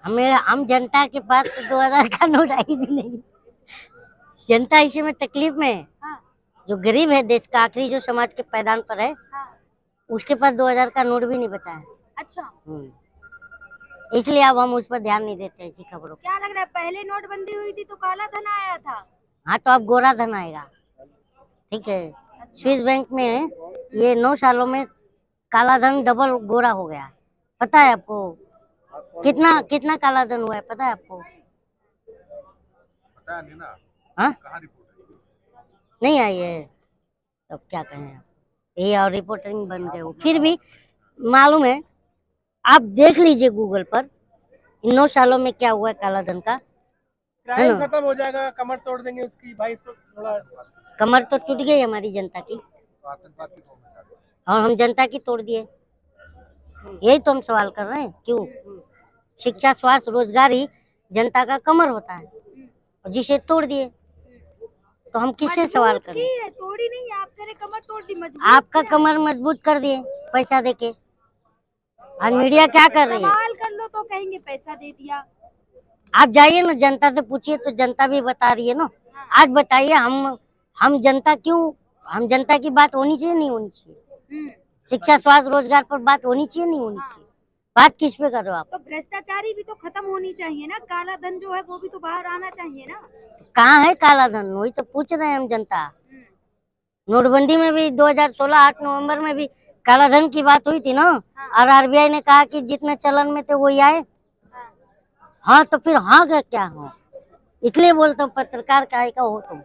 हम जनता के पास तो 2000 का नोट आई भी नहीं। जनता इसी में तकलीफ में है। हाँ, जो गरीब है, देश का आखिरी जो समाज के पैदान पर है, हाँ, उसके पास 2000 का नोट भी नहीं बचा है। अच्छा। इसलिए अब हम उस पर ध्यान नहीं देते ऐसी खबरों को। क्या लग रहा है, पहले नोटबंदी हुई थी तो काला धन आया था? हाँ, तो अब गोरा धन आएगा। ठीक है। स्विस बैंक में ये 9 सालों में काला धन डबल गोरा हो गया। पता है आपको कितना कितना काला धन हुआ है? पता है आपको? पता नहीं ना। हाँ, कहाँ रिपोर्ट है? नहीं आई है। तब क्या कहें आप, ये और रिपोर्टिंग बन गए हो। फिर भी मालूम है, आप देख लीजिए गूगल पर इन 9 सालों में क्या हुआ है काला धन का। क्राइम खत्म हो जाएगा, कमर तोड़ देंगे उसकी। भाई इसको थोड़ा कमर तो टूट गई हमारी जनता की, आतंकवाद की कौन बचा रहा है? और हम जनता की तोड़ दिए। यही तो हम सवाल कर रहे हैं, क्यों? शिक्षा, स्वास्थ्य, रोजगार ही जनता का कमर होता है, और जिसे तोड़ दिए तो हम किससे सवाल करें? की है, तोड़ी नहीं है, आप कह रहे कमर तोड़ दी, मजबूत आपका किया है। कमर मजबूत कर दिए पैसा देके। और मीडिया क्या कर रही है? सवाल कर लो तो कहेंगे पैसा दे दिया। आप जाइए ना, जनता से पूछिए तो जनता भी बता रही है ना। आज बताइए, हम जनता क्यों, हम जनता की बात होनी चाहिए नहीं होनी चाहिए? शिक्षा, स्वास्थ्य, रोजगार पर बात होनी चाहिए नहीं होनी चाहिए? बात किस पे कर रहे हो आप? तो भ्रष्टाचारी भी तो खत्म होनी चाहिए ना, काला धन जो है वो भी तो बाहर आना चाहिए ना। कहाँ है काला धन? वही तो पूछ रहे हैं हम जनता। नोटबंदी में भी 2016 8 नवंबर में भी काला धन की बात हुई थी ना। और आरबीआई ने कहा कि जितने चलन में थे वही आए। हाँ, तो फिर हाँ का क्या हो? इसलिए बोलता हूँ पत्रकार काय का हो तुम,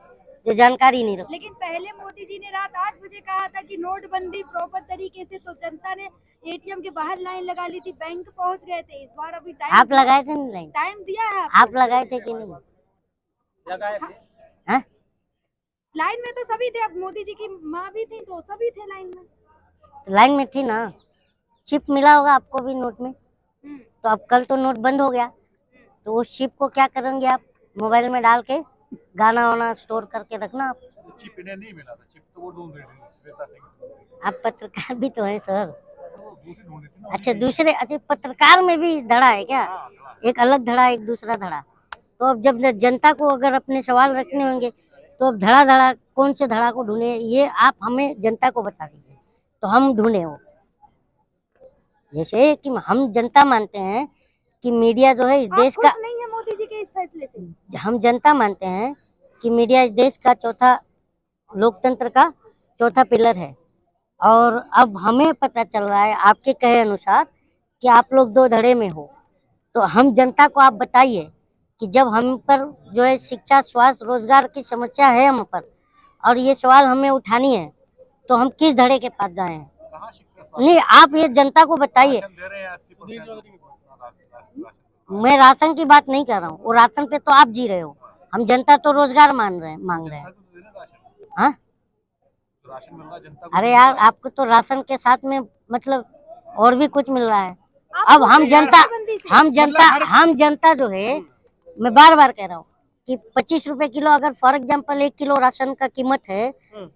जो जानकारी नहीं रखते। लेकिन पहले मोदी जी ने रात 8 बजे कहा था कि नोटबंदी प्रॉपर तरीके से, तो जनता ने एटीएम के बाहर लाइन लगा ली थी, बैंक पहुंच गए थे। इस बार अभी आप लगाए थे नहीं लाइन? टाइम दिया है आप लगाए थे कि नहीं? लगाए थे। हाँ? लाइन में तो सभी थे, अब मोदी जी की माँ भी थी तो सभी थे लाइन में। तो लाइन में थी ना। चिप मिला होगा आपको भी नोट में। तो अब कल तो नोट बंद हो गया, तो उस चिप को क्या करेंगे आप? मोबाइल में डाल के गाना वाना स्टोर करके रखना आप। चिप इन्हें नहीं मिला था, चिप तो वो ढूंढ रही थी, श्वेता सिंह। आप पत्रकार भी तो हैं सर। तो वो दूसरी ढूंढ रही थी ना। अच्छा, दूसरे, अच्छा पत्रकार में भी धड़ा है क्या? एक अलग धड़ा, एक दूसरा धड़ा। तो अब जब जनता को अगर अपने सवाल रखने होंगे, तो अब धड़ा धड़ा कौन से धड़ा को ढूंढे, ये आप हमें जनता को बता दीजिए तो हम ढूंढे हो। जैसे कि हम जनता मानते हैं कि मीडिया जो है इस देश का, नहीं है मोदी जी के इस फैसले से। हम जनता मानते हैं कि मीडिया इस देश का चौथा, लोकतंत्र का चौथा पिलर है। और अब हमें पता चल रहा है आपके कहे अनुसार कि आप लोग दो धड़े में हो। तो हम जनता को आप बताइए कि जब हम पर जो है शिक्षा, स्वास्थ्य, रोजगार की समस्या है हम पर, और ये सवाल हमें उठानी है, तो हम किस धड़े के पास जाएं? कहाँ शिक्षा स्वास्थ्य? नहीं, आप ये जनता को बताइए। राशन दे रहे हैं 80%। मैं राशन की बात नहीं कर रहा हूँ, वो राशन पे तो आप जी रहे हो। हम जनता तो रोजगार मांग रहे हैं। हाँ, राशन मिल रहा है जनता को। अरे यार, आपको तो राशन के साथ में मतलब और भी कुछ मिल रहा है। अब हम जनता जो है, मैं बार बार कह रहा हूँ कि 25 रुपए किलो, अगर फॉर एग्जाम्पल 1 किलो राशन का कीमत है,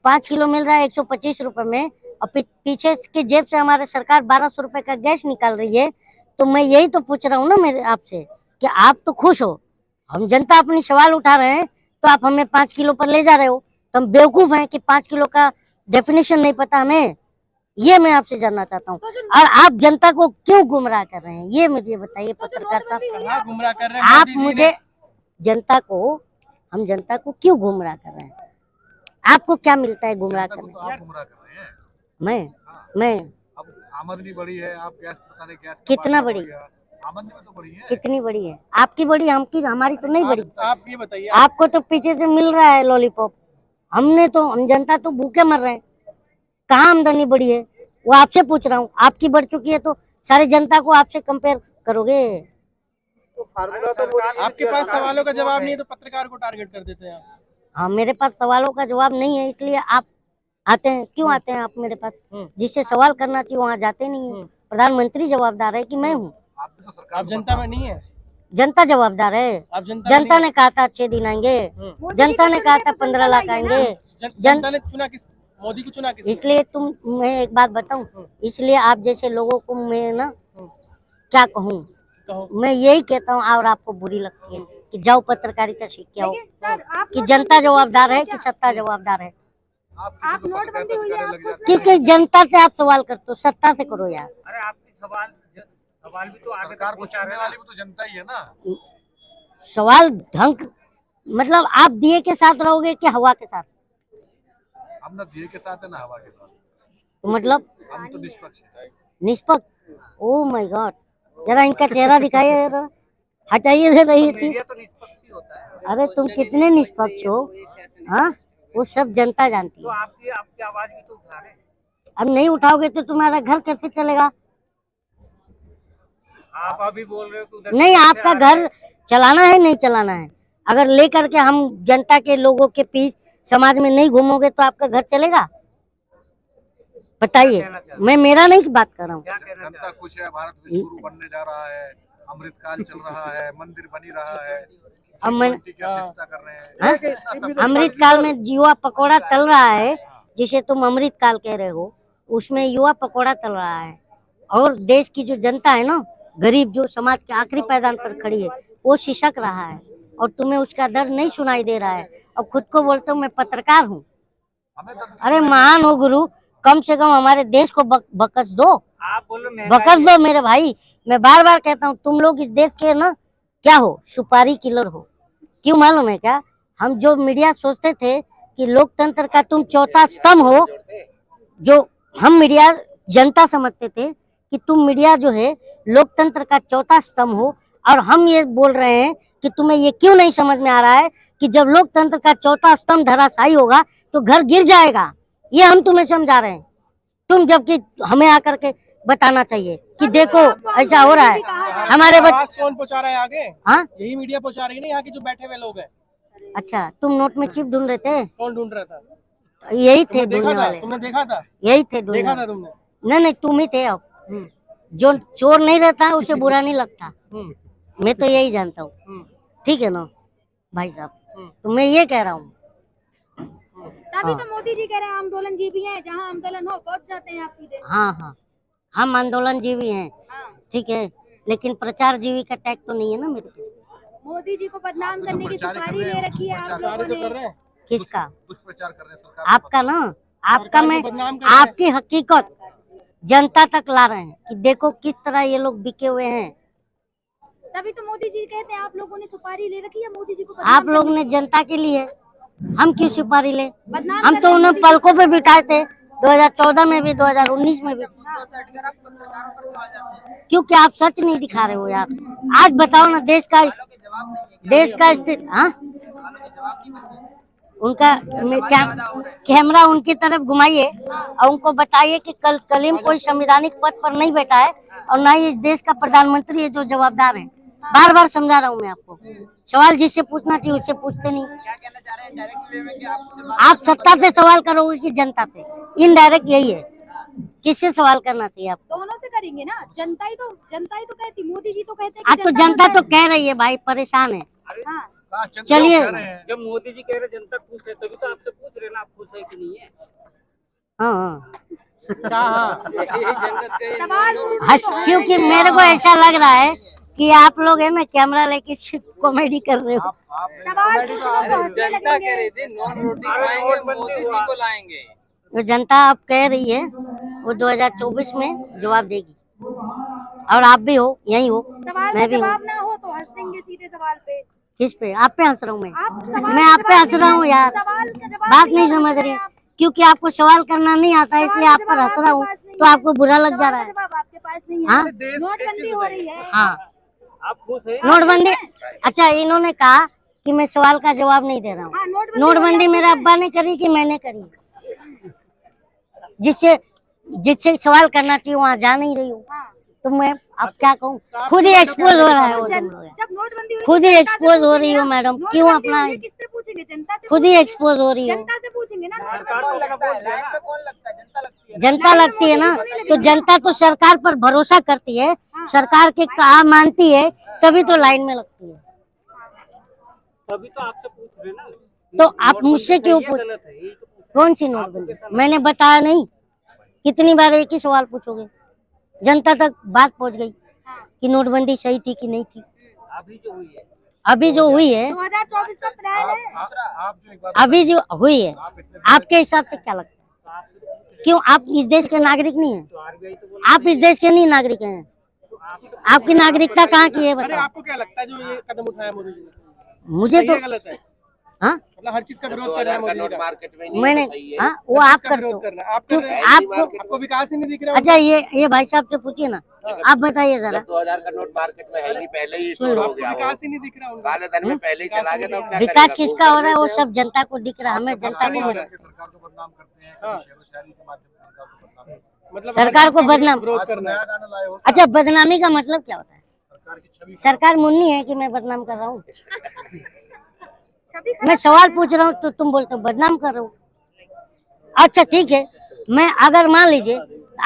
5 किलो मिल रहा है 125 रुपए में, और पीछे के जेब से हमारे सरकार 1200 रुपए का गैस निकाल रही है। तो मैं यही तो पूछ रहा हूँ ना मेरे आपसे कि आप तो खुश हो, हम जनता अपनी सवाल उठा रहे हैं, तो आप हमें 5 किलो पर ले जा रहे हो। तो हम बेवकूफ हैं कि 5 किलो का डेफिनेशन नहीं पता हमें? ये मैं आपसे जानना चाहता हूँ। और आप जनता को क्यों गुमराह कर रहे हैं, ये मुझे बताइए पत्रकार साहब। कहाँ गुमराह कर रहे हैं आप मोदी जी ने? मुझे जनता को, हम जनता को क्यों गुमराह कर रहे हैं? आपको क्या मिलता है गुमराह करने? तो आप गुमराह कर रहे हैं। मैं अब आमदनी बढ़ी है, आप गैस, पता नहीं गैस कितना बड़ी? आमदनी में तो बढ़ी है। कितनी बड़ी है? आपकी बड़ी, हमकी, हमारी तो नहीं बड़ी। आप ये बताइए। आपको तो पीछे से मिल रहा है लॉलीपॉप, हम जनता तो भूखे मर रहे हैं। कहाँ आमदनी बढ़ी है वो आपसे पूछ रहा हूँ। आपकी बढ़ चुकी है तो सारी जनता को आपसे कंपेयर करोगे? आपके पास सवालों का जवाब नहीं है तो पत्रकार को टारगेट कर देते हैं आप। हाँ, मेरे पास सवालों का जवाब नहीं है, इसलिए आप आते हैं। क्यों आते हैं आप मेरे पास? जिससे सवाल करना चाहिए वहाँ जाते नहीं है। प्रधानमंत्री जवाबदार है कि मैं हूँ? आप जनता में नहीं है। जनता जवाबदार है। आप जनता ने कहा था 6 दिन आएंगे, जनता ने कहा था 15 लाख आएंगे। जनता ने चुना किस? मोदी को चुना किस? इसलिए मैं एक बात बताऊं, इसलिए आप जैसे लोगों को मैं ना क्या कहूँ, कहो। मैं यही कहता हूँ, और आपको बुरी लगती है कि जाओ पत्रकारिता सीख के आओ, देखिए सर, आप कि नोटबंदी जनता से जवाबदार खुश है हैं कि क्या? सत्ता जवाबदार है। आप नोटबंदी हुई है, आप खुश नहीं क्योंकि हैं? जनता से आप सवाल करते हो, सत्ता से करो यार। अरे आपकी सवाल भी तो आगे सरकार तक को पहुंचा चुनने रहे वाली ना। भी तो जनता ही है ना। सवाल ढंग, मतलब आप दिए के साथ रहोगे कि हवा के साथ? हम ना दिए के साथ है ना हवा के साथ, तो मतलब हम तो निष्पक्ष है। निष्पक्ष। ओ माय गॉड, जरा इनका चेहरा दिखाइए जरा, हटाइए जरा ये चीज। मीडिया तो निष्पक्ष ही होता है। अरे तुम कितने निष्पक्ष हो, हाँ? वो सब जनता जानती तो है। आपकी आपकी आवाज भी तो उठा रहे हैं। अब नहीं उठाओगे तो तुम्हारा घर कैसे चलेगा? आप अभी बोल रहे हो कि उधर नहीं, से आपका आ रहे घर हैं। चलाना है नहीं चलाना है? अगर लेकर के हम जनता के लोगों के बीच समाज में नहीं घूमोगे तो आपका घर चलेगा? बताइए। क्या कहना चाहते मैं मेरा नहीं बात कर रहा हूँ। क्या कहना जनता चाहते खुश है, भारत विश्व गुरु बनने जा रहा है, अमृतकाल चल रहा है, मंदिर बनी रहा है, अब मैं G20 की अध्यक्षता कर रहे हैं। हाँ? इतना सब अमृत काल में युवा पकौड़ा तल रहा है, जिसे तुम अमृत काल कह रहे हो, उसमें युवा पकौड़ा तल रहा है। और देश की जो जनता है ना, गरीब जो समाज के आखिरी पायदान पर खड़ी है, वो सिसक रहा है और तुम्हें उसका दर्द नहीं सुनाई दे रहा है। और खुद को बोलते हो मैं पत्रकार हूँ। हमें दर्द अरे महान हो गुरु, कम से कम हमारे देश को बकस दो, आप बोलो बकस दो मेरे भाई। मैं बार बार कहता हूँ, तुम लोग इस देश के ना क्या हो, सुपारी किलर हो। क्यों मालूम है क्या? हम जो मीडिया सोचते थे कि लोकतंत्र का तुम चौथा स्तंभ हो, जो हम मीडिया जनता समझते थे कि तुम मीडिया जो है लोकतंत्र का चौथा स्तंभ हो, और हम ये बोल रहे हैं कि तुम्हें ये क्यों नहीं समझ में आ रहा है कि जब लोकतंत्र का चौथा स्तंभ धराशायी होगा तो घर गिर जाएगा। ये हम तुम्हें समझा रहे हैं, तुम जबकि हमें आकर के बताना चाहिए कि देखो ऐसा हो रहा है हमारे आवाज कौन पहुंचा रहा है आगे? हाँ, यही मीडिया पहुंचा रही है ना, यहाँ के जो बैठे हुए लोग हैं। अच्छा तुम नोट में चिप ढूंढ रहे थे? कौन ढूंढ रहा था? यही थे तुमने देखा ढूंढने था? वाले, तुमने देखा था? यही थे ढूंढने देखा था वाले। तुमने? नहीं नहीं, तुम ही थे। अब हम्म, जो चोर नहीं रहता उसे बुरा नहीं लगता, हम्म, मैं तो यही जानता हूँ। हम्म, ठीक है ना भाई साहब, हम्म, तो मैं ये कह रहा हूँ। तभी तो मोदी जी कह रहे हैं आंदोलन जीवी हैं, जहाँ आंदोलन हो पहुंच जाते हैं आप सीधे। हाँ हाँ, हम आंदोलन जीवी हैं, हाँ, ठीक है, लेकिन प्रचार जीवी का टैग तो नहीं है ना मेरे पे। मोदी जी को बदनाम आप तो करने की प्रचार सुपारी कर रहे ले हैं, रखी है आप दुष्प्रचार लोगों सारे तो कर ने। रहे हैं। किसका? दुष्प्रचार कर रहे हैं सरकार। आपका ना, आपका सरकार को मैं बदनाम कर रहे हैं। आपकी हकीकत जनता तक ला रहे हैं कि देखो किस तरह ये लोग बिके हुए हैं। तभी तो मोदी जी कहते हैं आप लोगों ने सुपारी ले रखी है मोदी जी को आप बदनाम लोग करने ने की। जनता के लिए, हम क्यों सुपारी ले? बदनाम हम कर तो रहे हैं उन्हें मोदी जी पलकों को। पे बिठाए थे 2014 में भी, 2019 में भी, क्योंकि आप सच नहीं दिखा रहे हो यार। आज बताओ ना, देश का स्थिति, हाँ, उनका कैमरा उनकी तरफ घुमाइए और उनको बताइए कि कलीम कोई संवैधानिक पद पर नहीं बैठा है और ना ही इस देश का प्रधानमंत्री है जो जवाबदार है। बार बार समझा रहा हूँ मैं आपको, सवाल जिससे पूछना चाहिए उससे पूछते नहीं। आप सत्ता से सवाल करोगे कि जनता से? इनडायरेक्ट यही है, किससे सवाल करना चाहिए आपको? दोनों से करेंगे ना, जनता ही तो कहती, मोदी जी तो कहते हैं आज कि तो जनता तो कह रही है भाई, परेशान है। हाँ, चलिए। जब मोदी जी कह रहे जनता खुश है तभी तो आपसे पूछ रहे ना आप खुश है कि नहीं है। हाँ हाँ क्या? हाँ, सवाल हंस, क्योंकि मेरे को ऐसा लग रहा है कि आप लोग है ना कैमरा लेके सिर्फ कॉमेडी कर रहे हो। सवाल पूछो तो हंसने लगेंगे। थी नॉन रोटी खाएंगे मोदी जी को लाएंगे। जो जनता आप कह रही है वो 2024 में जवाब देगी, और आप भी हो, यही हो, सवाल का मैं भी हूँ। जवाब ना हो तो हंस देंगे सीधे सवाल पे। किस पे? आप पे हंस रहा हूँ आप सवाल मैं का आप पे जवाब हंस रहा हूँ यार। सवाल का जवाब बात नहीं नहीं हंस समझ रहे रही, आप। क्योंकि आपको सवाल करना नहीं आता है, सवाल इसलिए का आप पर जवाब हंस रहा आपके हूँ, पास नहीं तो है। आपको बुरा लग जा सवाल रहा का है। जवाब आपके पास नहीं है। हाँ नोटबंदी हो रही है। हाँ, आप खुश है? नोटबंदी। अच्छा, इन्होंने कहा कि मैं सवाल का जवाब नहीं दे रहा हूँ। हाँ, नोटबंदी मेरे अब्बा ने करी कि मैंने करी? जिससे जिससे सवाल करना चाहिए वहाँ जा नहीं रही हूँ, हाँ। तो मैं अब क्या कहूँ? खुद ही एक्सपोज हो रहा है वो, तुम लोग जब नोटबंदी हुई खुद तो ही जनता से एक्सपोज हो रही पूछेंगे हो ना। मैडम, नोटबंदी क्यों अपना हुई है, किससे पूछेंगे? जनता से खुद ही पूछेंगे। एक्सपोज हो रही हो? जनता से पूछेंगे ना। सरकार तो अपना बोल दिया ना। जनता लगती है ना, तो जनता तो सरकार पर भरोसा करती है, सरकार के काम मानती है, तभी तो लाइन में लगती है। तभी तो आपसे पूछ रहे ना। तो आप मुझसे क्यों पूछ? गलत है यही तो पूछ कौन सी नोटबंदी? मैंने बताया नहीं, कितनी बार एक ही सवाल पूछोगे? जनता तक बात पहुंच गई कि नोटबंदी सही थी कि नहीं थी। अभी जो हुई है, अभी जो हुई है, 2024 का ट्रायल है। आप जो एक बात अभी जो हुई है, आपके हिसाब से क्या लगता है? तो आपसे क्यों आप इस देश के नागरिक नहीं हैं? तो आरबीआई तो बोला आप इस देश के नहीं नागरिक हैं। तो आपसे आपकी नागरिकता कहाँ की है अरे बताओ? आपको क्या लगता है जो ये कदम उठाया मोदी जी ने, मुझे सही तो है गलत है? हाँ मतलब हर चीज का विरोध कर रहा है मोदी जी का, मैंने हाँ वो हर आप चीज का करते विरोध हो कर रहा है, आप कर क्यों रहे हैं। आपको। आपको विकास ही नहीं दिख रहा। अच्छा ये भाई साहब से पूछिए ना, आप बताइए जरा। 2000 का नोट मार्केट में है ही नहीं, पहले ही सुन स्टोर लो। हो आपको गया विकास वो ही नहीं दिख रहा उनका। काले धन में पहले ही चला गया, तो अब क्या विकास करेगा? किसका हो रहा है वो सब जनता को दिख रहा है, हमें जनता नहीं को हो रहा है। सरकार को बदनाम करते हैं, हाँ। कभी शेर व शायरी के माध्यम से सरकार को बदनाम करते हैं। मतलब सरकार को बदनाम। विरोध आज तो करना नया है। गाना लाए हो, अच्छा बदनामी का मतलब क्या होता है? सरकार की छवि सरकार मुन्नी है कि मैं बदनाम कर रहा हूँ? छवि मैं सवाल पूछ रहा हूँ तो तुम बोलते हो बदनाम कर रहा हूँ। अच्छा ठीक है, मैं अगर मान लीजिए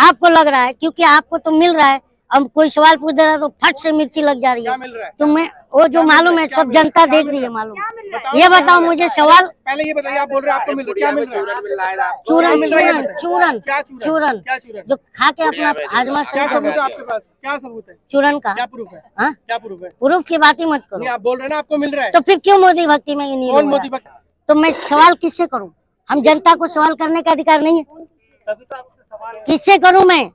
आपको लग रहा है क्योंकि आपको तो मिल रहा है, अब कोई सवाल पूछ दे रहा है तो फट से मिर्ची लग जा रही क्या है, मिल रहा है? तो मैं वो जो मालूम है सब जनता देख रही है मालूम। क्या मिल रहा है? ये बताओ मुझे सवाल। पहले ये बताइए, आप बोल रहे हैं आपको मिल रहा है, क्या मिल रहा है? चूरन मिल रहा है आपको? चूरन मिल रहा है? चूरन चूरन क्या चूरन? चूरन क्या चूरन? जो खा के अपना हाजमा क्या सही सबूत कर है आपके पास? क्या सबूत है? चूरन का। क्या प्रूफ है? हाँ क्या प्रूफ है? प्रूफ की बात ही मत नहीं, करो। आप बोल रहे हैं ना आपको मिल रहा है। तो फिर क्यों मोदी भक्ति में नहीं कौन हो मोदी रहा? भक्त? तो मैं सवाल किससे करूं? हम जनता को सवाल करने का अधिकार नहीं है। तभी तो आपसे सवाल है। किससे करूं मैं?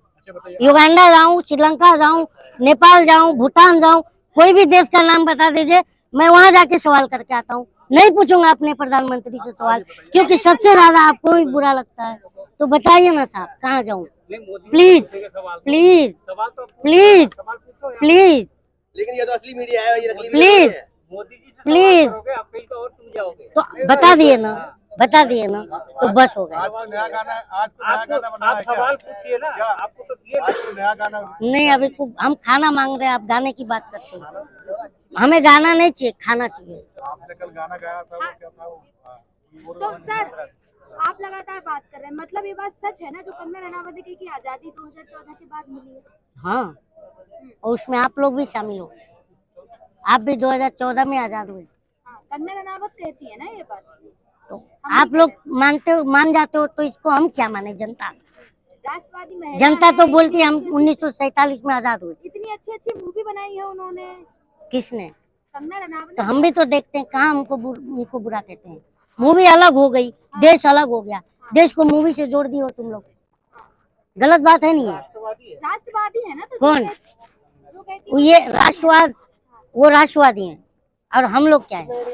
युगांडा जाऊं, श्रीलंका जाऊं, नेपाल जाऊं, भूटान जाऊं, कोई भी देश का नाम बता दीजिए, मैं वहां जाके सवाल करके आता हूं। नहीं पूछूंगा अपने प्रधानमंत्री से सवाल, क्योंकि सबसे ज्यादा आपको ही बुरा लगता है। तो बताइए ना साहब कहाँ जाऊं? नहीं, मोदी जी प्लीज पूछेंगे सवाल तो। प्लीज सवाल तो पूछो, प्लीज सवाल पूछो यार। प्लीज लेकिन ये तो असली मीडिया है, ये नकली मीडिया प्लीज नहीं है। मोदी जी से प्लीज। सवाल करोगे, आप कहीं तो और तुम जाओगे। तो बता दिए ना, बता दिए ना, तो बस हो गया। आज तो नया गाना, आज तो नया गाना आपको बना आप है क्या? सवाल पूछिए ना, आपको तो दिए आज तो नया गाना नहीं अभी हम खाना मांग रहे हैं, आप गाने की बात करते हो। हमें गाना नहीं चाहिए, खाना चाहिए। आपने कल गाना गाया था, वो क्या था वो? तो सर आप लगातार बात कर रहे हैं, मतलब ये बात सच है ना जो कंगना रनावत ने कही कि आजादी 2014 के बाद मिली है? हाँ और उसमें आप लोग भी शामिल हो। आप भी 2014 में आजाद हुए, हाँ, कंगना रनावत कहती है ना ये बात। तो आप लोग मानते हो, मान जाते हो, तो इसको हम क्या माने? जनता राष्ट्रवादी महिला जनता है, तो बोलती इतनी है हम अच्छी- 1947 में आजाद हुए। इतनी अच्छी अच्छी मूवी बनाई है उन्होंने, किसने? कंगना रनावत तो ने। हम भी तो देखते हैं, कहाँ उनको बुरा कहते हैं। मूवी अलग हो गई, देश अलग हो गया, देश को मूवी से जोड़ दिए हो तुम लोग। गलत बात है नहीं है? राष्ट्रवादी है। राष्ट्रवादी है ना, तो कौन? जो कहती वो ये राष्ट्रवाद, वो राष्ट्रवादी हैं और हम लोग क्या है?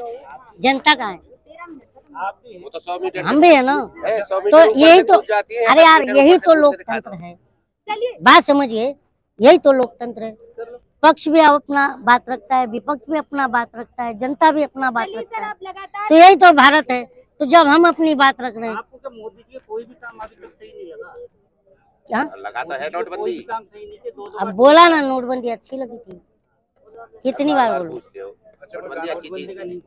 जनता का है। 13 मिनट आप भी हैं। वो तो 100 मीटर हम भी है ना। 100 तो मीटर ऊपर यही से तो कूद जाती है, अरे 10 यार मीटर यही ऊपर तो से कूद के लोकतंत्र दिखाता है। चलिए बात समझिए, यही तो लोकतंत्र है। पक्ष भी अपना बात रखता है, विपक्ष भी अपना बात रखता है, जनता भी अपना बात चलिए रखता सर है। आप लगातार तो यही तो भारत है। तो जब हम अपनी बात रख रहे हैं, आपको क्या मोदी जी का कोई भी काम अभी तक सही नहीं लगा? क्या लगा तो है कोई नोटबंदी। भी काम सही नहीं थे, दो अब बोला ना नोटबंदी अच्छी लगी थी, कितनी बार बोलूं? पूछते हो नोटबंदी अच्छी चीज नोटबंदी का थी। नहीं।